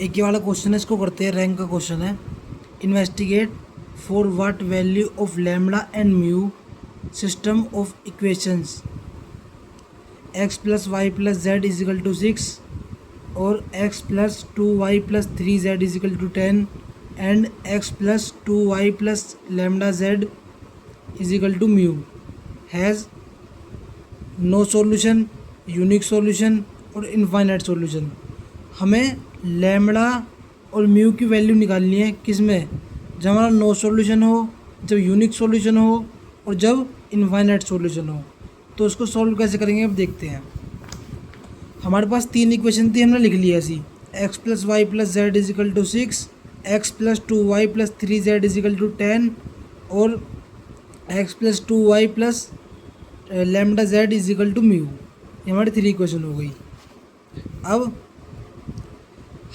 एक ये वाला क्वेश्चन है, इसको करते हैं। रैंक का क्वेश्चन है। Investigate for what value of lambda and mu system of equations x plus y plus z equal to 6 और x plus 2y plus 3z equal to 10 and x plus 2y plus lambda z equal to mu has no solution, unique solution और infinite solution. हमें lambda और mu की value निकालनी है किस में? जब हमारा नो सॉल्यूशन हो, जब यूनिक सॉल्यूशन हो और जब इनफाइनाइट सॉल्यूशन हो। तो उसको सॉल्व कैसे करेंगे अब देखते हैं। हमारे पास 3 इक्वेशन थी, हमने लिख लिया ऐसी। X plus y plus z equal to 6, x plus 2y plus 3z equal to 10 और x plus 2y plus lambda z equal to mu. ये हमारी 3 इक्वेशन हो गई। अब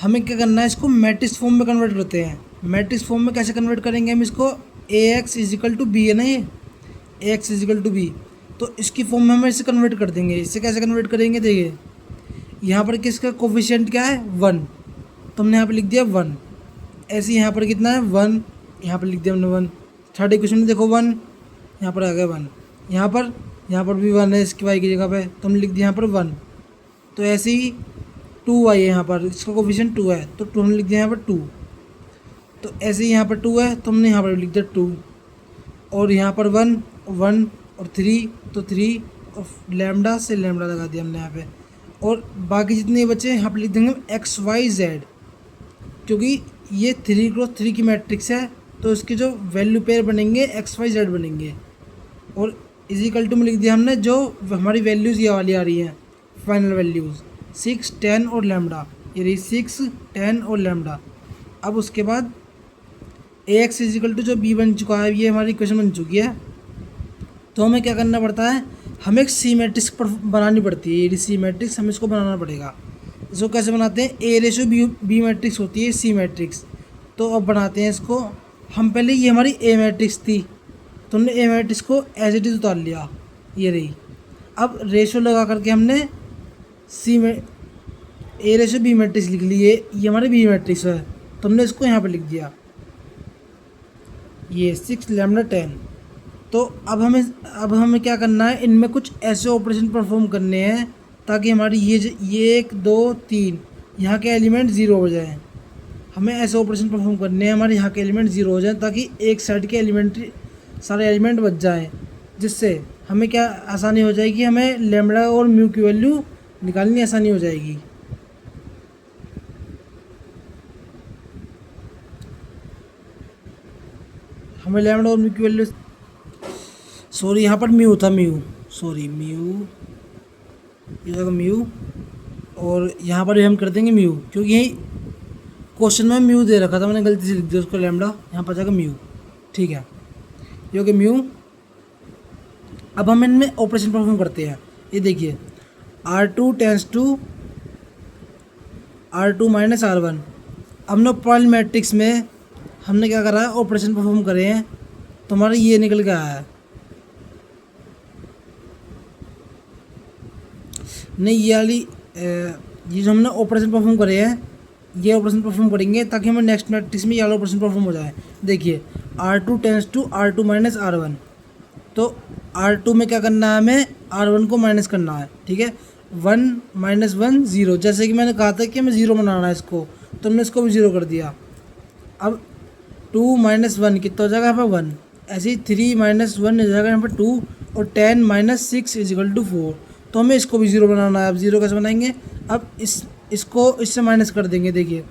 हमें क्या करना है, इसको मैट्रिक्स फॉर्म में कन्वर्ट करते हैं। मैट्रिक्स फॉर्म में कैसे कन्वर्ट करेंगे हम इसको? ए एक्स इजिकल टू बी है ना, ये ए एक्स इजिकल टू बी, तो इसकी फॉर्म में हम इसे कन्वर्ट कर देंगे। इससे कैसे कन्वर्ट करेंगे, देखिए यहाँ पर किसका कोफिशिएंट क्या है? 1, तो हमने यहाँ पर लिख दिया 1। ऐसे यहाँ पर कितना है? 1, यहाँ पर लिख दिया हमने 1। थर्ड इक्वेशन में देखो 1, यहाँ पर आ गया 1। यहाँ पर भी 1 है इसकी वाई की जगह पे, तो हमने लिख दिया यहाँ पर 1। तो ऐसे ही 2y है, यहाँ पर इसका कोफिशिएंट 2 है, तो 2 हमने लिख दिया यहाँ पर 2। तो ऐसे ही यहाँ पर 2 है, तो हमने यहाँ पर लिख दिया 2। और यहाँ पर 1 और 3, तो 3 और लैम्बडा से लैम्बडा लगा दिया हमने यहाँ पे। और बाकी जितने बचे यहाँ पर लिख देंगे एक्स वाई जेड, क्योंकि ये 3x3 की मैट्रिक्स है, तो इसके जो वैल्यू पेयर बनेंगे एक्स वाई जेड बनेंगे। और इजिकल टू में लिख दिया हमने जो हमारी वैल्यूज़ ये वाली आ रही हैं, फाइनल वैल्यूज़ 6, 10 और लैम्बडा। ये रही 6, 10 और लैम्बडा। अब उसके बाद ए एक्स इजिकल टू जो बी बन चुका है, ये हमारी इक्वेशन बन चुकी है। तो हमें क्या करना पड़ता है, हमें एक सी मैट्रिक्स बनानी पड़ती है। ये सी मैट्रिक्स हमें इसको बनाना पड़ेगा। इसको कैसे बनाते हैं? ए रेशो बी मैट्रिक्स होती है सी मैट्रिक्स। तो अब बनाते हैं इसको हम। पहले ये हमारी ए मैट्रिक्स थी, तो हमने ए मैट्रिक्स को एज इट इज़ उतार लिया, ये रही। अब रेशो लगा करके हमने सी में ए रेशो बी मैट्रिक्स लिख ली। ये हमारी बी मैट्रिक्स है, तो हमने इसको यहाँ पर लिख दिया, ये 6 लैम्बडा 10। तो अब हमें क्या करना है, इनमें कुछ ऐसे ऑपरेशन परफॉर्म करने हैं ताकि हमारी ये 1 2 3 यहाँ के एलिमेंट 0 हो जाएं। हमें ऐसे ऑपरेशन परफॉर्म करने हैं हमारे यहाँ के एलिमेंट 0 हो जाएं, ताकि एक साइड के सारे एलिमेंट बच जाएं, जिससे हमें क्या आसानी हो जाएगी, हमें लैम्बडा और म्यू की वैल्यू निकालनी आसानी हो जाएगी। हमें लैम्बडा और म्यू की वैल्यू, सॉरी यहाँ पर म्यू था, म्यू ये जगह म्यू, और यहाँ पर भी हम कर देंगे म्यू, क्योंकि यही क्वेश्चन में म्यू दे रखा था, मैंने गलती से लिख दिया उसको लैम्बडा, यहाँ पर जाएगा म्यू। ठीक है, ये हो गया म्यू। अब हम इनमें ऑपरेशन परफॉर्म करते हैं। ये देखिए R2 tense to R2 minus R1। हमने पॉइंट मैट्रिक्स में हमने क्या करा है, ऑपरेशन परफॉर्म करे हैं, तो हमारा ये निकल के आया है। नहीं, ये वाली ये जो हमने ऑपरेशन परफॉर्म करे हैं, ये ऑपरेशन परफॉर्म करेंगे ताकि हमें नेक्स्ट मैट्रिक्स में ये वाला ऑपरेशन परफॉर्म हो जाए। देखिए R2 tense to R2 minus R1, तो R2 में क्या करना है, हमें R1 को माइनस करना है। ठीक है, 1 माइनस 1 0, जैसे कि मैंने कहा था कि हमें 0 बनाना है इसको, तो हमने इसको भी 0 कर दिया। अब 2 माइनस 1 कितना हो जाएगा यहाँ पर 1। ऐसे ही 3 माइनस 1 हो जाएगा यहाँ पर 2, और 10 माइनस 6 इजिकल टू 4। तो हमें इसको भी 0 बनाना है। अब 0 कैसे बनाएंगे, अब इसको इससे माइनस कर देंगे। देखिए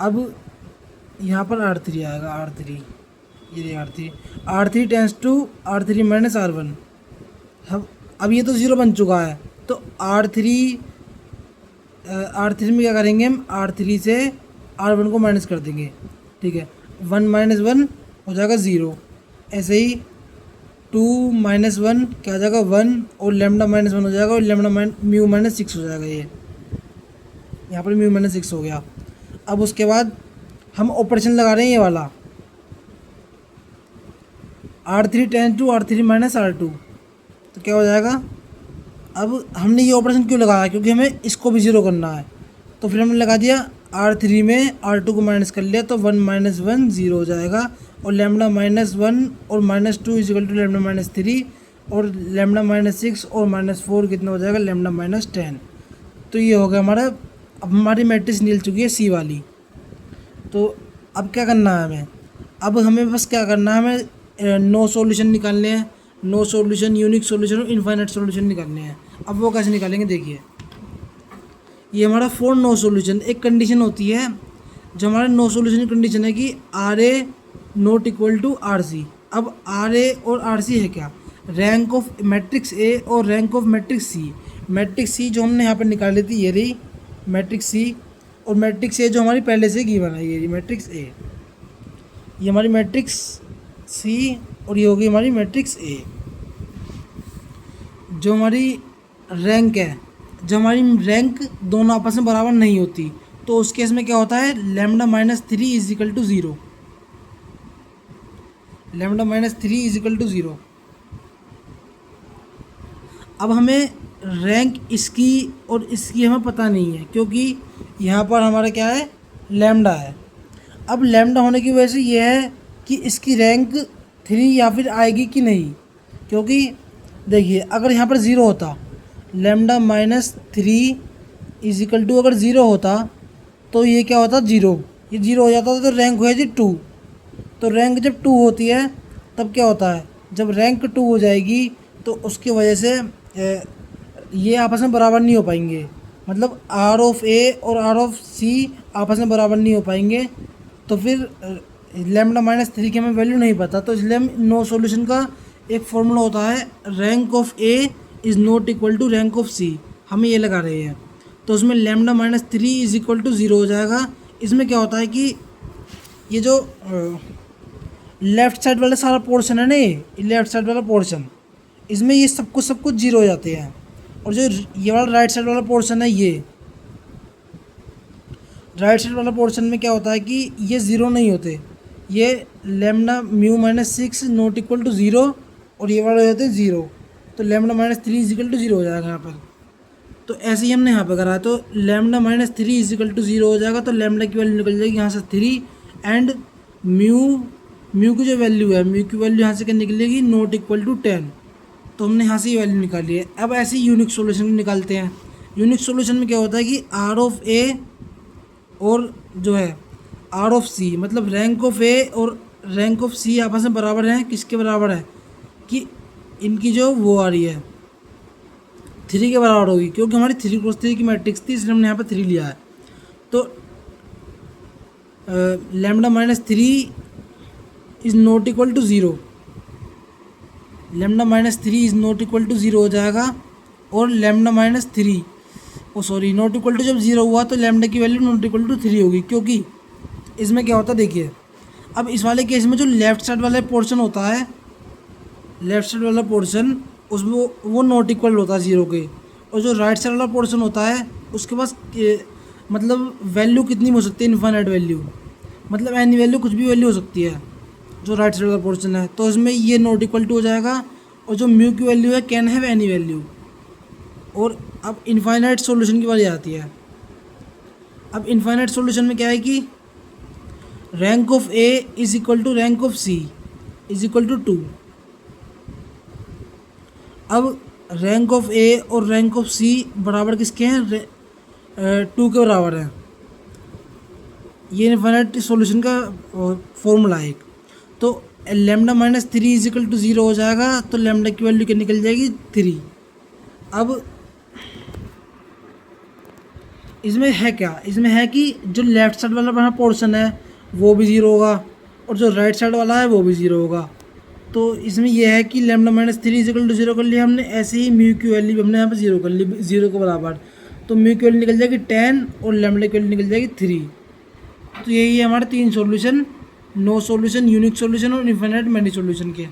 अब यहाँ पर R3 आएगा, R3, ये R3 tense to R3 minus R1। अब ये तो 0 बन चुका है, तो R3 में क्या करेंगे हम, R3 से R1 को माइनस कर देंगे। ठीक है, 1 माइनस 1 हो जाएगा 0। ऐसे ही 2 माइनस 1 क्या हो जाएगा 1, और लैम्बडा माइनस 1 हो जाएगा, और लैम्बडा म्यू माइनस 6 हो जाएगा। ये यहाँ पर म्यू माइनस 6 हो गया। अब उसके बाद हम ऑपरेशन लगा रहे हैं ये वाला R3 tense to R3 minus R2, तो क्या हो जाएगा। अब हमने ये ऑपरेशन क्यों लगाया, क्योंकि हमें इसको भी 0 करना है, तो फिर हमने लगा दिया R3 में R2 को माइनस कर लिया तो 1 माइनस 1 0 हो जाएगा, और लैम्डा माइनस 1 और minus 2 equal to lambda minus 3, और लैम्डा माइनस 6 और माइनस 4 कितना हो जाएगा, लैम्डा माइनस 10। तो ये हो गया हमारा। अब हमारी मैट्रिक्स निकल चुकी है सी वाली। तो अब क्या करना है हमें, अब हमें बस क्या करना है, हमें नो सॉल्यूशन निकालने हैं। नो सॉल्यूशन, यूनिक सॉल्यूशन और इनफाइनाइट सॉल्यूशन निकालने हैं। अब वो कैसे निकालेंगे, देखिए ये हमारा फॉर नो सॉल्यूशन एक कंडीशन होती है, जो हमारे नो सॉल्यूशन की कंडीशन है कि R A not equal to R C. अब आर ए और आर सी है क्या, रैंक ऑफ मैट्रिक्स ए और rank of matrix C. Matrix C जो हमने यहाँ पर निकाली थी ये रही मैट्रिक्स सी, और मैट्रिक्स ए जो हमारी पहले से गिवन है ये रही मैट्रिक्स ए। ये हमारी मैट्रिक्स सी और ये होगी हमारी मैट्रिक्स ए। जो हमारी रैंक है, जब हमारी रैंक दोनों आपस में बराबर नहीं होती तो उस केस में क्या होता है, lambda minus 3 equal to 0। Lambda minus 3 equal to 0। अब हमें रैंक इसकी और इसकी हमें पता नहीं है, क्योंकि यहाँ पर हमारा क्या है, लैम्डा है। अब लैम्डा होने की वजह से ये है कि इसकी रैंक 3 या फिर आएगी कि नहीं, क्योंकि देखिए अगर यहाँ पर 0 होता, लैम्डा माइनस 3 इजिकल टू अगर 0 होता तो ये क्या होता, 0, ये 0 हो जाता तो रैंक हो जाती 2। तो रैंक जब 2 होती है तब क्या होता है, जब रैंक 2 हो जाएगी तो उसकी वजह से ये आपस में बराबर नहीं हो पाएंगे, मतलब आर ऑफ ए और आर ऑफ सी आपस में बराबर नहीं हो पाएंगे। तो फिर लैम्डा माइनस 3 की हमें वैल्यू नहीं पता, तो इसलिए हम नो सॉल्यूशन का एक फॉर्मूला होता है, rank of A is not equal to rank of C, हमें ये लगा रहे हैं। तो उसमें lambda minus 3 is equal to 0 हो जाएगा। इसमें क्या होता है कि ये जो लेफ़्ट साइड वाला सारा पोर्शन है ना, ये लेफ़्ट साइड वाला पोर्शन, इसमें ये सब कुछ 0 हो जाते हैं, और जो ये वाला राइट साइड वाला पोर्शन है, ये राइट साइड वाला पोर्शन में क्या होता है कि ये 0 नहीं होते, ये lambda mu minus 6 not equal to 0, और ये वाले हो जाते हैं 0। तो लैम्डा माइनस 3 इजिकल टू 0 हो जाएगा यहाँ पर। तो ऐसे ही हमने यहाँ पर करा है, तो लैम्डा माइनस 3 इजिकल टू 0 हो जाएगा। तो लैम्डा की वैल्यू निकल जाएगी यहाँ से 3, एंड म्यू की जो वैल्यू है, म्यू की वैल्यू यहाँ से क्या निकलेगी, नॉट इक्वल टू 10। तो हमने यहाँ से ये वैल्यू निकाली है। अब ऐसे ही यूनिक सोल्यूशन निकालते हैं। यूनिक सोल्यूशन में क्या होता है कि आर ऑफ ए और जो है आर ऑफ सी, मतलब रैंक ऑफ ए और रैंक ऑफ सी आपस में बराबर हैं। किसके बराबर है कि इनकी जो वो आ रही है 3 के बराबर होगी, क्योंकि हमारी 3 क्रॉस 3 की मैट्रिक्स थी, इसलिए हमने यहाँ पर 3 लिया है। तो lambda minus 3 is not equal to 0, lambda minus 3 is not equal to 0 हो जाएगा। और lambda minus 3 not equal to जब 0 हुआ तो लैम्डा की वैल्यू नॉट इक्वल टू 3 होगी, क्योंकि इसमें क्या होता है, देखिए अब इस वाले केस में जो लेफ़्ट साइड वाला पोर्शन होता है, लेफ़्ट साइड वाला पोर्शन उसमें वो नॉट इक्वल होता है 0 के, और जो राइट साइड वाला पोर्शन होता है उसके पास मतलब वैल्यू कितनी हो सकती है, इनफाइनाइट वैल्यू, मतलब एनी वैल्यू, कुछ भी वैल्यू हो सकती है जो राइट साइड वाला पोर्शन है। तो इसमें ये नॉट इक्वल टू हो जाएगा, और जो म्यू की वैल्यू है कैन हैव एनी वैल्यू। और अब इनफाइनाइट सॉल्यूशन की बारी आती है। अब इनफाइनाइट सॉल्यूशन में क्या है कि rank of A is equal to rank of C is equal to 2। अब रैंक ऑफ ए और रैंक ऑफ सी बराबर किसके हैं, 2 के बराबर हैं। ये इनफाइनाइट सॉल्यूशन का फॉर्मूला है एक। तो lambda minus 3 is equal to 0 हो जाएगा, तो लैम्डा की वैल्यू क्या निकल जाएगी, 3। अब इसमें है क्या, इसमें है कि जो लेफ़्ट साइड वाला हमारा पोर्शन है वो भी 0 होगा, और जो राइट साइड वाला है वो भी 0 होगा। तो इसमें यह है कि लैम्डा माइनस 3 इजिकल टू 0 कर लिया हमने। ऐसे ही म्यू की वैल्यू हमने यहाँ पर 0 कर ली, 0 के बराबर। तो म्यू की वैल्यू निकल जाएगी 10 और लैम्डा की वैल्यू निकल जाएगी 3। तो यही है हमारे 3 solution, no solution, unique solution और इनफाइनाइट मैनी सॉल्यूशन के।